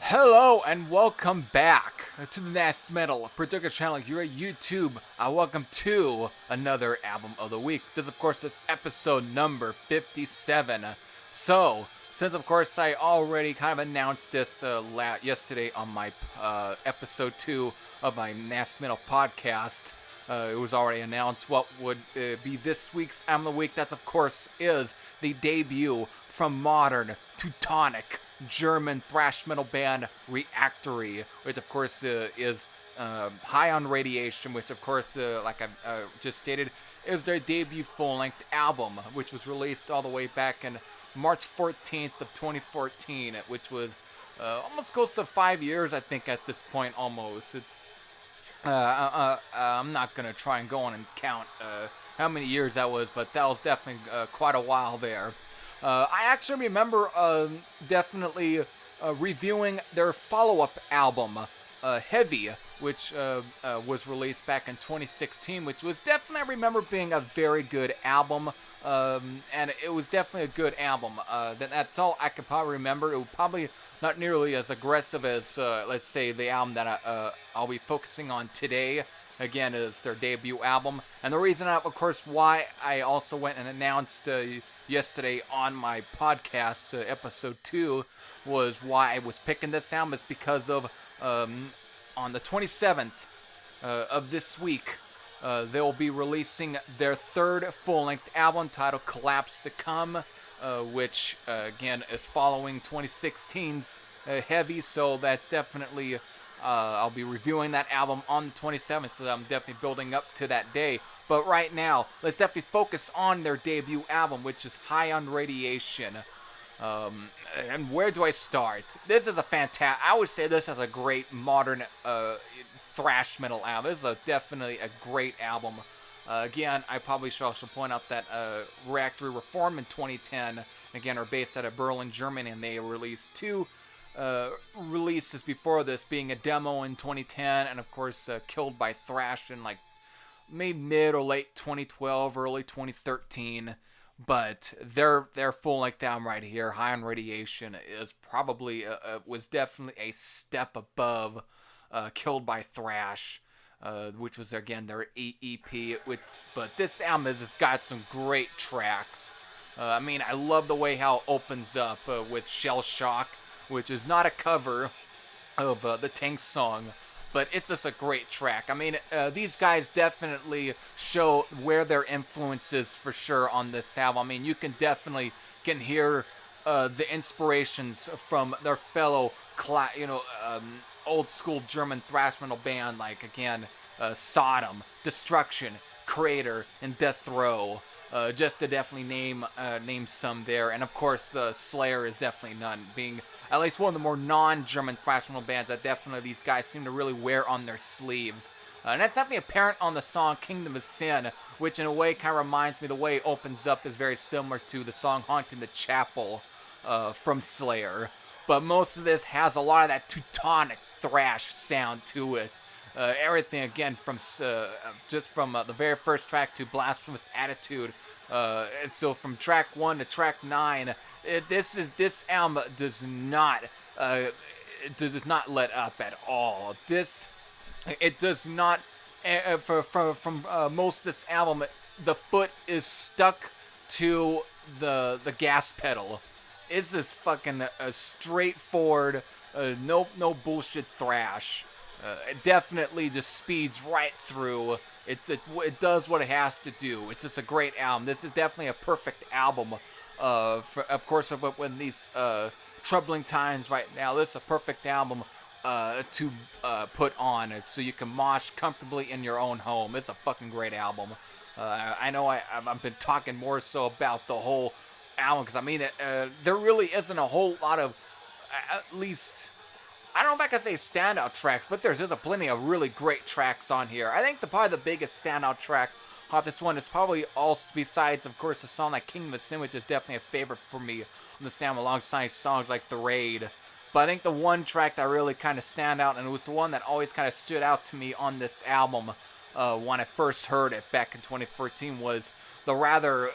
Hello and welcome back to the Nass Metal Producer Channel. You're at YouTube. Welcome to another album of the week. This, of course, is episode number 57. So, since of course I already kind of announced this yesterday on my episode 2 of my Nass Metal podcast, it was already announced what would be this week's album of the week. That, of course, is the debut from modern Teutonic German thrash metal band Reactory, which of course is high on radiation, which of course, like I just stated, is their debut full-length album, which was released all the way back in March 14th of 2014, which was almost close to 5 years, I think, at this point, almost. It's I'm not gonna try and go on and count how many years that was, but that was definitely quite a while there. I actually remember definitely reviewing their follow-up album, Heavy, which was released back in 2016, which was definitely, I remember, being a very good album, and it was definitely a good album. That's all I could probably remember. It was probably not nearly as aggressive as, let's say, the album that I'll be focusing on today. Again, is their debut album. And the reason, of course, why I also went and announced yesterday on my podcast, episode 2, was why I was picking this album is because of, on the 27th of this week, they will be releasing their third full-length album titled Collapse to Come, which, again, is following 2016's Heavy, so that's definitely... I'll be reviewing that album on the 27th, so I'm definitely building up to that day. But right now, let's definitely focus on their debut album, which is High on Radiation. And where do I start? This is a fantastic... I would say this is a great modern thrash metal album. This is definitely a great album. Again, I probably should also point out that Reactory were formed in 2010. Again, are based out of Berlin, Germany, and they released 2 releases before this, being a demo in 2010 and of course Killed by Thrash in like maybe mid or late 2012, early 2013. But their full-length album right here, High on Radiation, is probably was definitely a step above Killed by Thrash, which was again their EP. But this album has just got some great tracks. I mean, I love the way how it opens up with Shell Shock, which is not a cover of the Tank song, but it's just a great track. I mean, these guys definitely show where their influence is for sure on this album. I mean, you can definitely hear the inspirations from their fellow, old school German thrash metal band, like again, Sodom, Destruction, Crater, and Death Row. Just to definitely name some there, and of course Slayer is definitely none, being at least one of the more non-German thrash metal bands that definitely these guys seem to really wear on their sleeves. And that's definitely apparent on the song Kingdom of Sin, which in a way kind of reminds me, the way it opens up is very similar to the song Haunting the Chapel from Slayer. But most of this has a lot of that Teutonic thrash sound to it. Everything again from just from the very first track to Blasphemous Attitude. So from track 1 to track 9, this album does not let up at all. It does not. From most of this album, the foot is stuck to the gas pedal. It's just fucking straightforward, no bullshit thrash. It definitely just speeds right through. It does what it has to do. It's just a great album. This is definitely a perfect album. Of course, when these troubling times right now, this is a perfect album to put on it so you can mosh comfortably in your own home. It's a fucking great album. I know I've been talking more so about the whole album because I mean there really isn't a whole lot of at least I don't know if I can say standout tracks, but there's a plenty of really great tracks on here. I think probably the biggest standout track off this one is probably all besides of course the song like Kingdom of Sin, which is definitely a favorite for me on the album alongside songs like The Raid. But I think the one track that really kind of stand out, and it was the one that always kind of stood out to me on this album when I first heard it back in 2014, was the rather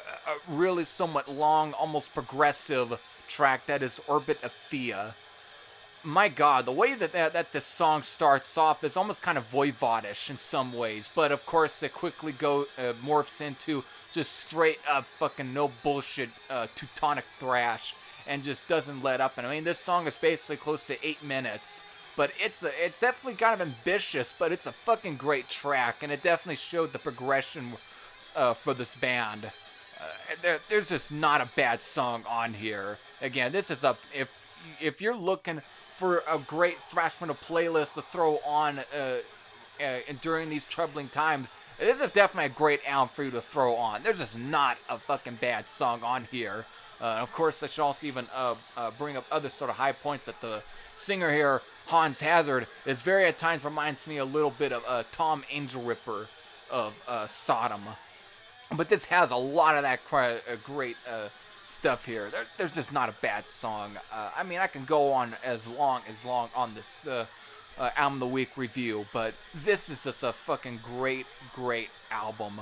really somewhat long, almost progressive track that is Orbit of Thea. My God, the way that this song starts off is almost kind of voivodish in some ways, but of course it quickly morphs into just straight up fucking no bullshit Teutonic thrash and just doesn't let up. And I mean, this song is basically close to 8 minutes, but it's definitely kind of ambitious, but it's a fucking great track, and it definitely showed the progression for this band. There's just not a bad song on here. Again, this is if you're looking for a great thrash metal playlist to throw on during these troubling times, this is definitely a great album for you to throw on. There's just not a fucking bad song on here. Of course, I should also even bring up other sort of high points that the singer here, Hans Hazard, is very at times reminds me a little bit of Tom Angel Ripper of Sodom. But this has a lot of that great stuff here. There's just not a bad song. I mean, I can go on as long on this Album of the Week review, but this is just a fucking great album.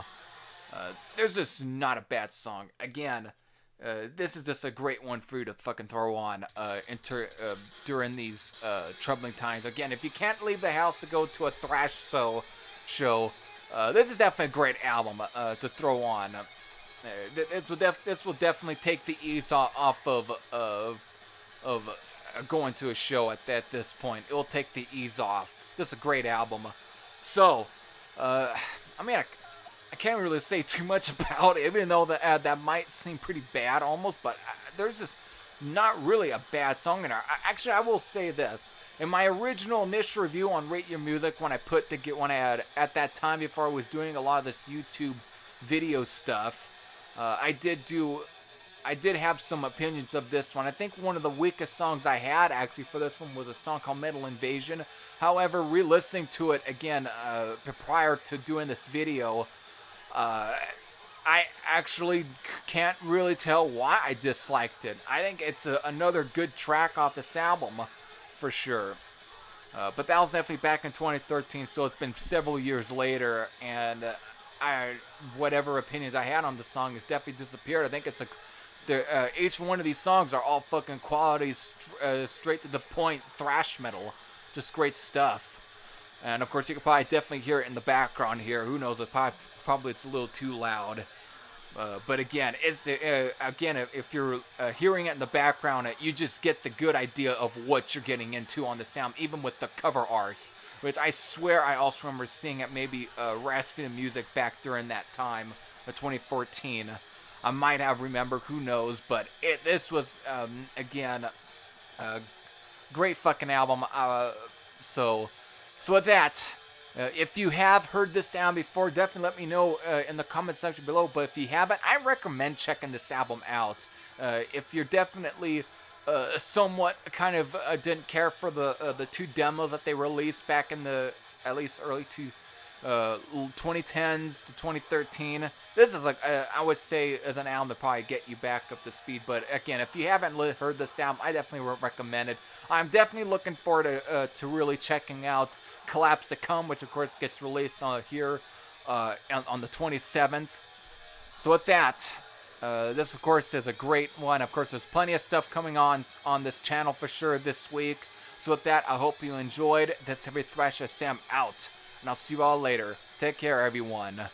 There's just not a bad song. Again, this is just a great one for you to fucking throw on during these troubling times. Again, if you can't leave the house to go to a thrash show, this is definitely a great album to throw on. This will definitely take the ease off of going to a show at this point. It will take the ease off. This is a great album. So, I mean, I can't really say too much about it, even though that might seem pretty bad almost, but there's just not really a bad song in there. Actually, I will say this. In my original initial review on Rate Your Music, when I had at that time before I was doing a lot of this YouTube video stuff, I did have some opinions of this one. I think one of the weakest songs I had actually for this one was a song called Metal Invasion. However, re-listening to it again prior to doing this video, I actually can't really tell why I disliked it. I think it's another good track off this album, for sure. But that was definitely back in 2013, so it's been several years later, and whatever opinions I had on the song has definitely disappeared. I think it's each one of these songs are all fucking quality, straight to the point thrash metal. Just great stuff. And of course, you can probably definitely hear it in the background here. Who knows? Probably it's a little too loud. But again, if you're hearing it in the background, you just get the good idea of what you're getting into on the sound, even with the cover art, which I swear I also remember seeing it maybe Raspy the Music back during that time, 2014. I might have remembered, who knows, but this was, again, a great fucking album. So with that, if you have heard this album before, definitely let me know in the comment section below. But if you haven't, I recommend checking this album out. If you're definitely somewhat kind of didn't care for the two demos that they released back in the at least early 2010s to 2013, this is I would say is an album to probably get you back up to speed. But again, if you haven't heard this album, I definitely recommend it. I'm definitely looking forward to really checking out Collapse to Come, which of course gets released here on the 27th. So with that, this of course is a great one. Of course, there's plenty of stuff coming on this channel for sure this week. So with that, I hope you enjoyed this Heavy Thrasher Sam out, and I'll see you all later. Take care, everyone.